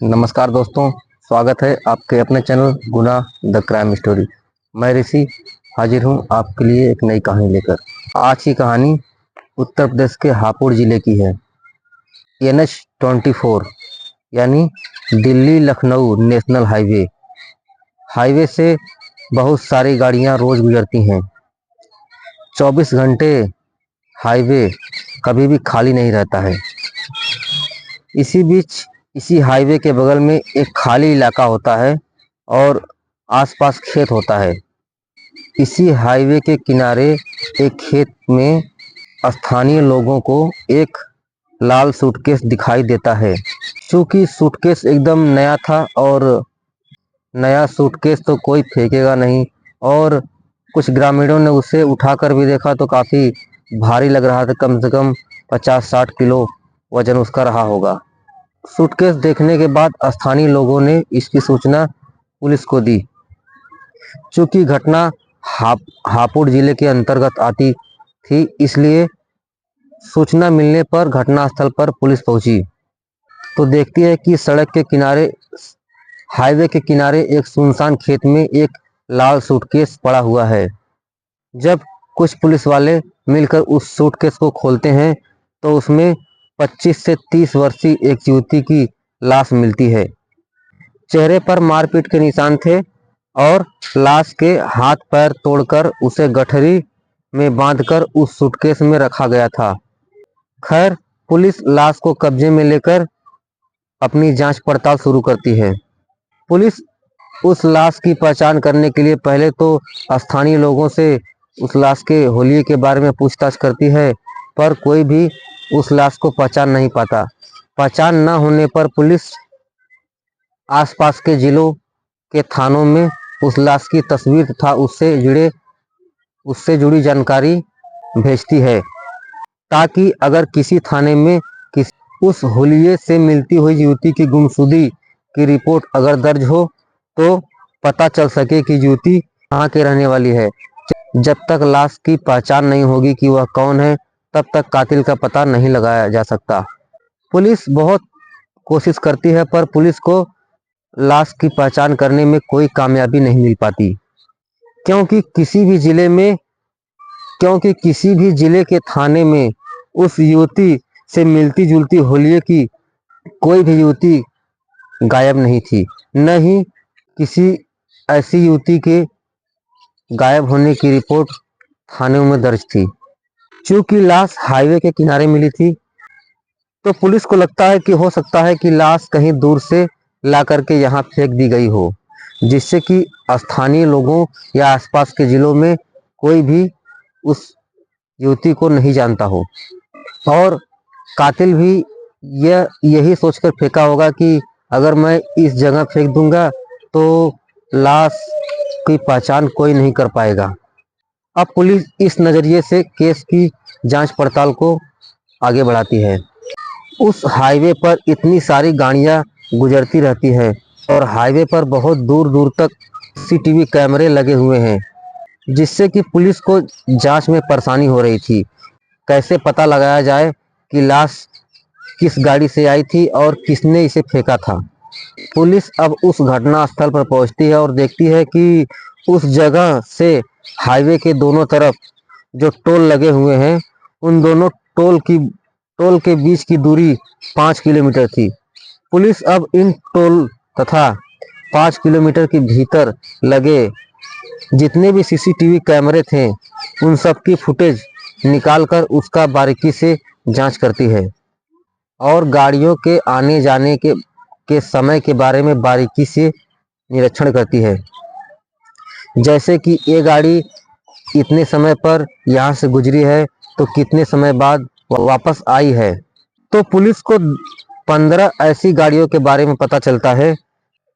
नमस्कार दोस्तों, स्वागत है आपके अपने channel Guna the crime story. मैं ऋषि हाजिर हूँ आपके लिए एक नई कहानी लेकर। आज की कहानी उत्तर प्रदेश के हापुड़ जिले की है। NH-24 यानी Delhi Lucknow national highway. Highway से बहुत सारी गाड़ियाँ रोज गुजरती हैं। 24 घंटे हाईवे कभी भी खाली नहीं रहता है। इसी बीच इसी हाईवे के बगल में एक खाली इलाका होता है और आसपास खेत होता है। इसी हाईवे के किनारे एक खेत में स्थानीय लोगों को एक लाल सूटकेस दिखाई देता है। चूँकि सूटकेस एकदम नया था और नया सूटकेस तो कोई फेंकेगा नहीं, और कुछ ग्रामीणों ने उसे उठाकर भी देखा तो काफ़ी भारी लग रहा था। कम से कम 50-60 किलो वजन उसका रहा होगा। सूटकेस देखने के बाद स्थानीय लोगों ने इसकी सूचना पुलिस को दी। चूँकि घटना हापुड़ जिले के अंतर्गत आती थी, इसलिए सूचना मिलने पर घटनास्थल पर पुलिस पहुंची तो देखती है कि सड़क के किनारे, हाईवे के किनारे एक सुनसान खेत में एक लाल सूटकेस पड़ा हुआ है। जब कुछ पुलिस वाले मिलकर उस सूटकेस को खोलते हैं तो उसमें 25 से 30 वर्षीय एक युवती की लाश मिलती है। चेहरे पर मारपीट के निशान थे और लाश के हाथ पैर तोड़कर उसे गठरी में बांधकर उस सूटकेस में रखा गया था। खैर, पुलिस लाश को कब्जे में लेकर अपनी जांच पड़ताल शुरू करती है। पुलिस उस लाश की पहचान करने के लिए पहले तो स्थानीय लोगों से उस लाश के हुलिये के बारे में पूछताछ करती है, पर कोई भी उस लाश को पहचान नहीं पाता। पहचान न होने पर पुलिस आसपास के जिलों के थानों में उस लाश की तस्वीर तथा उससे जुड़ी जानकारी भेजती है, ताकि अगर किसी थाने में उस हुलिये से मिलती हुई युवती की गुमशुदगी की रिपोर्ट अगर दर्ज हो तो पता चल सके कि युवती कहाँ के रहने वाली है। जब तक लाश की पहचान नहीं होगी कि वह कौन है, तब तक कातिल का पता नहीं लगाया जा सकता। पुलिस बहुत कोशिश करती है, पर पुलिस को लाश की पहचान करने में कोई कामयाबी नहीं मिल पाती, क्योंकि किसी भी जिले के थाने में उस युवती से मिलती जुलती हुलिये की कोई भी युवती गायब नहीं थी। न ही किसी ऐसी युवती के गायब होने की रिपोर्ट थाने में दर्ज थी। चूंकि लाश हाईवे के किनारे मिली थी तो पुलिस को लगता है कि हो सकता है कि लाश कहीं दूर से ला करके यहाँ फेंक दी गई हो, जिससे कि स्थानीय लोगों या आसपास के जिलों में कोई भी उस युवती को नहीं जानता हो, और कातिल भी यही सोचकर फेंका होगा कि अगर मैं इस जगह फेंक दूंगा तो लाश की पहचान कोई नहीं कर पाएगा। अब पुलिस इस नज़रिए से केस की जांच पड़ताल को आगे बढ़ाती है। उस हाईवे पर इतनी सारी गाड़ियां गुजरती रहती है और हाईवे पर बहुत दूर दूर तक CCTV कैमरे लगे हुए हैं, जिससे कि पुलिस को जांच में परेशानी हो रही थी। कैसे पता लगाया जाए कि लाश किस गाड़ी से आई थी और किसने इसे फेंका था। पुलिस अब उस घटना स्थल पर पहुंचती है और देखती है कि उस जगह से हाईवे के दोनों तरफ जो टोल लगे हुए हैं, उन दोनों टोल के बीच की दूरी 5 किलोमीटर थी। पुलिस अब इन टोल तथा 5 किलोमीटर के भीतर लगे जितने भी CCTV कैमरे थे, उन सब की फुटेज निकालकर उसका बारीकी से जांच करती है और गाड़ियों के आने जाने के समय के बारे में बारीकी से निरीक्षण करती है। जैसे कि ये गाड़ी इतने समय पर यहाँ से गुजरी है तो कितने समय बाद वापस आई है। तो पुलिस को 15 ऐसी गाड़ियों के बारे में पता चलता है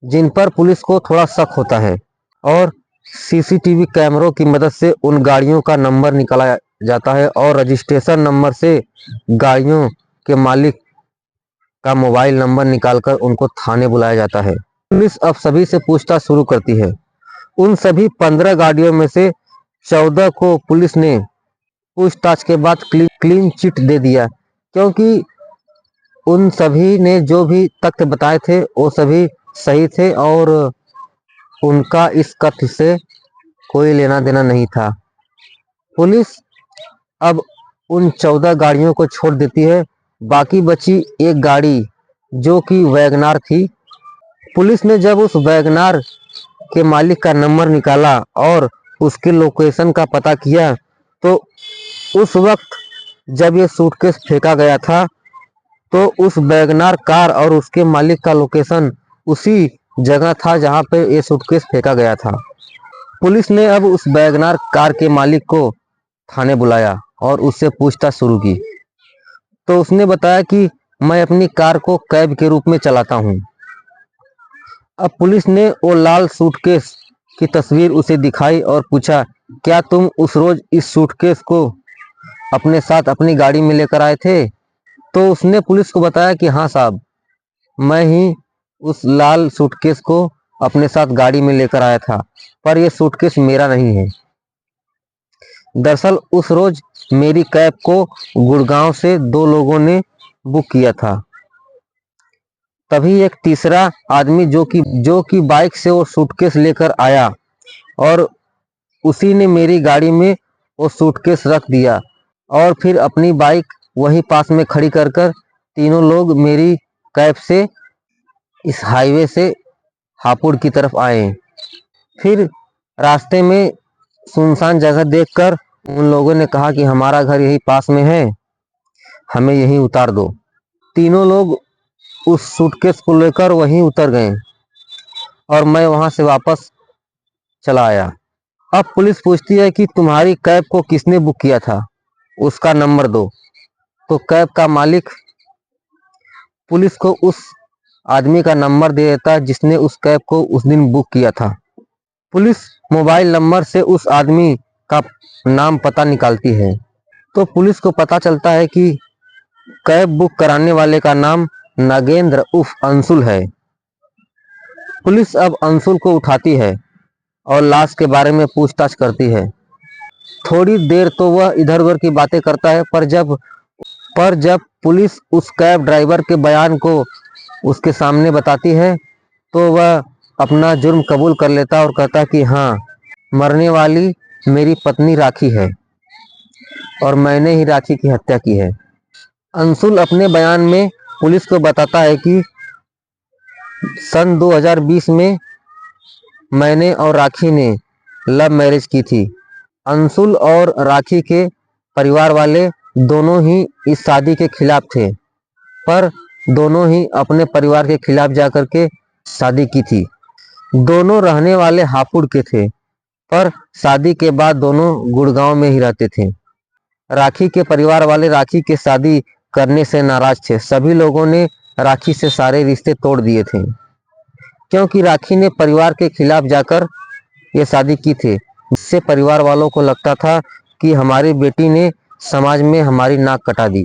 जिन पर पुलिस को थोड़ा शक होता है, और CCTV कैमरों की मदद से उन गाड़ियों का नंबर निकाला जाता है और रजिस्ट्रेशन नंबर से गाड़ियों के मालिक का मोबाइल नंबर निकालकर उनको थाने बुलाया जाता है। पुलिस अब सभी से पूछताछ शुरू करती है। उन सभी 15 गाड़ियों में से 14 को पुलिस ने पूछताछ के बाद क्लीन चिट दे दिया, क्योंकि उन सभी ने जो भी तथ्य बताए थे वो सभी सही थे और उनका इस कथ्य से कोई लेना देना नहीं था। पुलिस अब उन 14 गाड़ियों को छोड़ देती है। बाकी बची एक गाड़ी जो कि वैगनार थी। पुलिस ने जब उस वैगनार के मालिक का नंबर निकाला और उसके लोकेशन का पता किया तो उस वक्त जब ये सूटकेस फेंका गया था तो उस वैगनार कार और उसके मालिक का लोकेशन उसी जगह था जहां पे ये सूटकेस फेंका गया था। पुलिस ने अब उस वैगनार कार के मालिक को थाने बुलाया और उससे पूछताछ शुरू की। तो उसने बताया कि मैं अपनी कार को कैब के रूप में चलाता हूँ। अब पुलिस ने वो लाल सूटकेस की तस्वीर उसे दिखाई और पूछा, क्या तुम उस रोज इस सूटकेस को अपने साथ अपनी गाड़ी में लेकर आए थे? तो उसने पुलिस को बताया कि हाँ साहब, मैं ही उस लाल सूटकेस को अपने साथ गाड़ी में लेकर आया था, पर यह सूटकेस मेरा नहीं है। दरअसल उस रोज मेरी कैब को गुड़गांव से 2 लोगों ने बुक किया था। तभी एक तीसरा आदमी जो कि बाइक से वो सूटकेस लेकर आया और उसी ने मेरी गाड़ी में वो सूटकेस रख दिया और फिर अपनी बाइक वहीं पास में खड़ी कर कर तीनों लोग मेरी कैब से इस हाईवे से हापुड़ की तरफ आए। फिर रास्ते में सुनसान जगह देखकर उन लोगों ने कहा कि हमारा घर यही पास में है, हमें यहीं उतार दो। तीनों लोग उस सूटकेस को लेकर वहीं उतर गए और मैं वहां से वापस चला आया। अब पुलिस पूछती है कि तुम्हारी कैब को किसने बुक किया था, उसका नंबर दो। तो कैब का मालिक पुलिस को उस आदमी का नंबर दे देता है जिसने उस कैब को उस दिन बुक किया था। पुलिस मोबाइल नंबर से उस आदमी का नाम पता निकालती है तो पुलिस को पता चलता है कि कैब बुक कराने वाले का नाम नागेंद्र उर्फ अंशुल है। पुलिस अब अंशुल को उठाती है और लाश के बारे में पूछताछ करती है। थोड़ी देर तो वह इधर उधर की बातें करता है, पर जब पुलिस उस कैब ड्राइवर के बयान को उसके सामने बताती है तो वह अपना जुर्म कबूल कर लेता और कहता कि हाँ, मरने वाली मेरी पत्नी राखी है और मैंने ही राखी की हत्या की है। अंशुल अपने बयान में पुलिस को बताता है कि सन 2020 में मैंने और राखी ने लव मैरिज की थी। अंशुल और राखी के परिवार वाले दोनों ही इस शादी के खिलाफ थे, पर दोनों ही अपने परिवार के खिलाफ जाकर के शादी की थी। दोनों रहने वाले हापुड़ के थे, पर शादी के बाद दोनों गुड़गांव में ही रहते थे। राखी के परिवार वाले राखी के शादी करने से नाराज थे। सभी लोगों ने राखी से सारे रिश्ते तोड़ दिए थे क्योंकि राखी ने परिवार के खिलाफ जाकर ये शादी की थी, जिससे परिवार वालों को लगता था कि हमारी बेटी ने समाज में हमारी नाक कटा दी।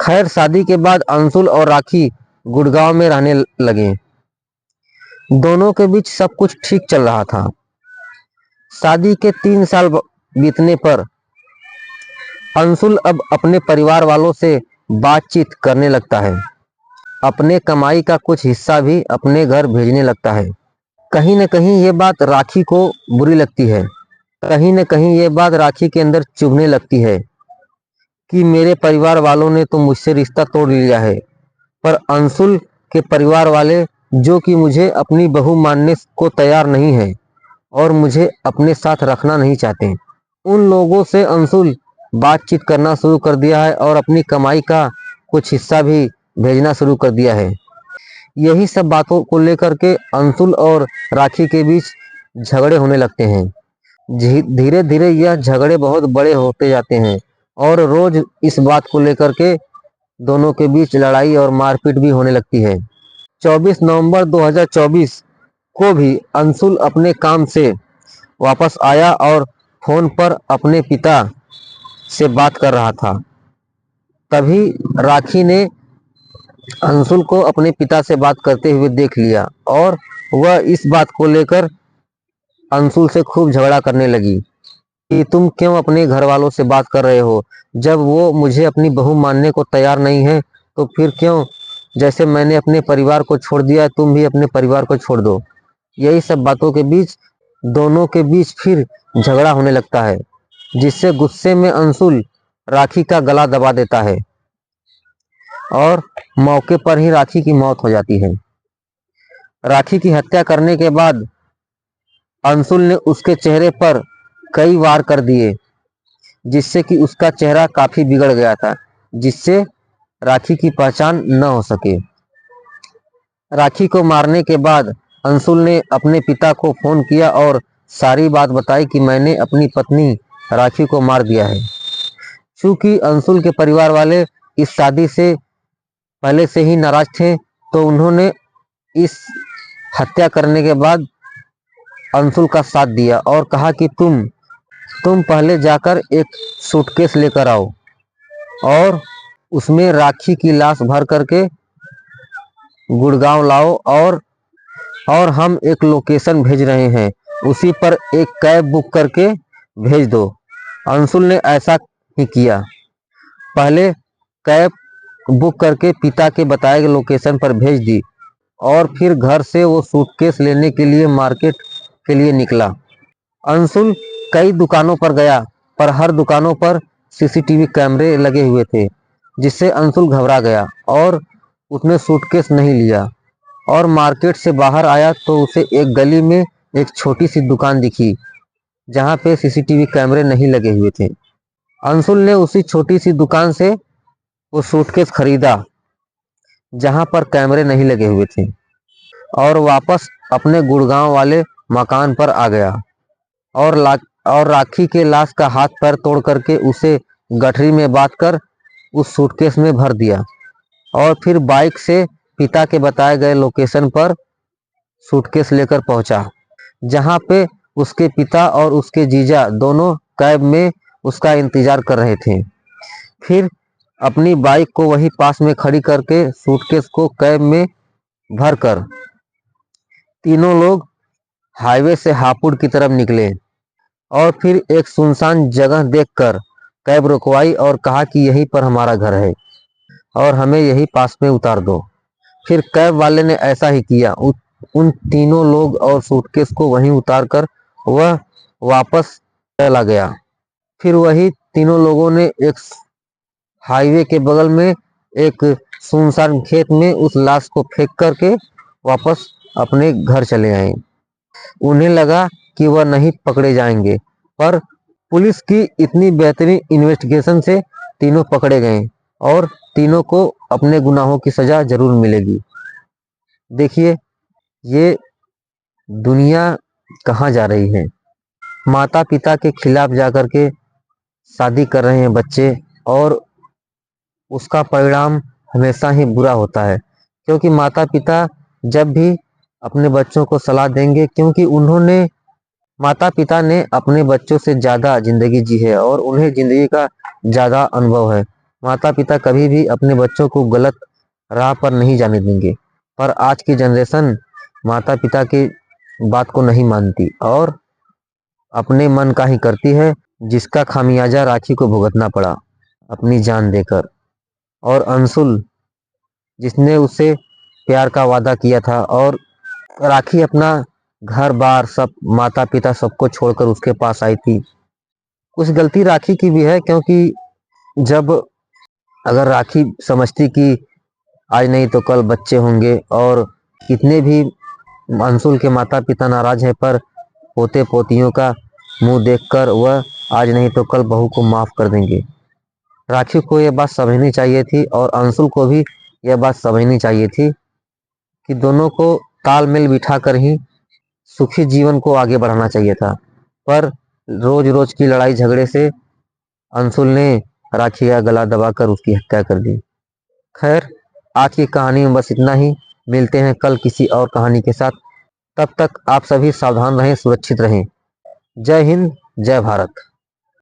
खैर, शादी के बाद अंशुल और राखी गुड़गांव में रहने लगे। दोनों के बीच सब कुछ ठीक चल रहा था। शादी के 3 साल बीतने पर अंशुल अब अपने परिवार वालों से बातचीत करने लगता है। अपने कमाई का कुछ हिस्सा भी अपने घर भेजने लगता है। कहीं न कहीं ये बात राखी को बुरी लगती है। कहीं न कहीं ये बात राखी के अंदर चुभने लगती है कि मेरे परिवार वालों ने तो मुझसे रिश्ता तोड़ लिया है, पर अंशुल के परिवार वाले जो कि मुझे अपनी बहू मानने को तैयार नहीं है और मुझे अपने साथ रखना नहीं चाहते। उन लोगों से अंशुल बातचीत करना शुरू कर दिया है और अपनी कमाई का कुछ हिस्सा भी भेजना शुरू कर दिया है। यही सब बातों को लेकर के अंशुल और राखी के बीच झगड़े होने लगते हैं। धीरे धीरे यह झगड़े बहुत बड़े होते जाते हैं और रोज इस बात को लेकर के दोनों के बीच लड़ाई और मारपीट भी होने लगती है। 24 नवंबर 2024 को भी अंशुल अपने काम से वापस आया और फोन पर अपने पिता से बात कर रहा था। तभी राखी ने अंशुल को अपने पिता से बात करते हुए देख लिया और वह इस बात को लेकर अंशुल से खूब झगड़ा करने लगी कि तुम क्यों अपने घर वालों से बात कर रहे हो, जब वो मुझे अपनी बहू मानने को तैयार नहीं है तो फिर क्यों, जैसे मैंने अपने परिवार को छोड़ दिया तुम भी अपने परिवार को छोड़ दो। यही सब बातों के बीच दोनों के बीच फिर झगड़ा होने लगता है, जिससे गुस्से में अंशुल राखी का गला दबा देता है और मौके पर ही राखी की मौत हो जाती है। राखी की हत्या करने के बाद अंशुल ने उसके चेहरे पर कई वार कर दिए, जिससे कि उसका चेहरा काफी बिगड़ गया था, जिससे राखी की पहचान न हो सके। राखी को मारने के बाद अंशुल ने अपने पिता को फोन किया और सारी बात बताई कि मैंने अपनी पत्नी राखी को मार दिया है। चूंकि अंशुल के परिवार वाले इस शादी से पहले से ही नाराज थे, तो उन्होंने इस हत्या करने के बाद अंशुल का साथ दिया और कहा कि तुम पहले जाकर एक सूटकेस लेकर आओ और उसमें राखी की लाश भर करके गुड़गांव लाओ और हम एक लोकेशन भेज रहे हैं, उसी पर एक कैब बुक करके भेज दो। अंशुल ने ऐसा ही किया। पहले कैब बुक करके पिता के बताए गए लोकेशन पर भेज दी और फिर घर से वो सूटकेस लेने के लिए मार्केट के लिए निकला। अंशुल कई दुकानों पर गया, पर हर दुकानों पर सीसीटीवी कैमरे लगे हुए थे, जिससे अंशुल घबरा गया और उसने सूटकेस नहीं लिया और मार्केट से बाहर आया तो उसे एक गली में एक छोटी सी दुकान दिखी, जहां पे सीसीटीवी कैमरे नहीं लगे हुए थे। अंशुल ने उसी छोटी सी दुकान से वो सूटकेस खरीदा जहां पर कैमरे नहीं लगे हुए थे और वापस अपने गुड़गांव वाले मकान पर आ गया और राखी के लाश का हाथ पैर तोड़ करके उसे गठरी में बांध कर उस सूटकेस में भर दिया और फिर बाइक से पिता के बताए गए लोकेशन पर सूटकेस लेकर पहुंचा, जहां पे उसके पिता और उसके जीजा दोनों कैब में उसका इंतजार कर रहे थे। फिर अपनी बाइक को वही पास में खड़ी करके सूटकेस को कैब में भरकर तीनों लोग हाईवे से हापुड़ की तरफ निकले और फिर एक सुनसान जगह देखकर कैब रुकवाई और कहा कि यहीं पर हमारा घर है और हमें यही पास में उतार दो। फिर कैब वाले ने ऐसा ही किया। उन तीनों लोग और सूटकेस को वहीं उतार कर वह वापस चला गया। फिर वही तीनों लोगों ने एक हाईवे के बगल में एक सुनसान खेत में उस लाश को फेंक करके वापस अपने घर चले आए। उन्हें लगा कि वह नहीं पकड़े जाएंगे, पर पुलिस की इतनी बेहतरीन इन्वेस्टिगेशन से तीनों पकड़े गए और तीनों को अपने गुनाहों की सजा जरूर मिलेगी। देखिए ये दुनिया कहाँ जा रही है। माता पिता के खिलाफ जाकर के शादी कर रहे हैं बच्चे और उसका परिणाम हमेशा ही बुरा होता है, क्योंकि माता पिता जब भी अपने बच्चों को सलाह देंगे, क्योंकि माता पिता ने अपने बच्चों से ज़्यादा जिंदगी जी है और उन्हें जिंदगी का ज़्यादा अनुभव है। माता पिता कभी भी अपने बच्चों को गलत राह पर नहीं जाने देंगे, पर आज की जनरेशन माता पिता की बात को नहीं मानती और अपने मन का ही करती है, जिसका खामियाजा राखी को भुगतना पड़ा अपनी जान देकर। और अंशुल जिसने उससे प्यार का वादा किया था और राखी अपना घर बार सब माता पिता सबको छोड़कर उसके पास आई थी। कुछ गलती राखी की भी है, क्योंकि जब अगर राखी समझती कि आज नहीं तो कल बच्चे होंगे और कितने भी अंशुल के माता पिता नाराज हैं, पर पोते पोतियों का मुंह देखकर वह आज नहीं तो कल बहू को माफ कर देंगे। राखी को यह बात समझनी चाहिए थी और अंशुल को भी यह बात समझनी चाहिए थी कि दोनों को तालमेल बिठाकर ही सुखी जीवन को आगे बढ़ाना चाहिए था, पर रोज रोज की लड़ाई झगड़े से अंशुल ने राखी का गला दबाकर उसकी हत्या कर दी। खैर, आज की कहानी में बस इतना ही। मिलते हैं कल किसी और कहानी के साथ। तब तक आप सभी सावधान रहें, सुरक्षित रहें। जय हिंद, जय भारत।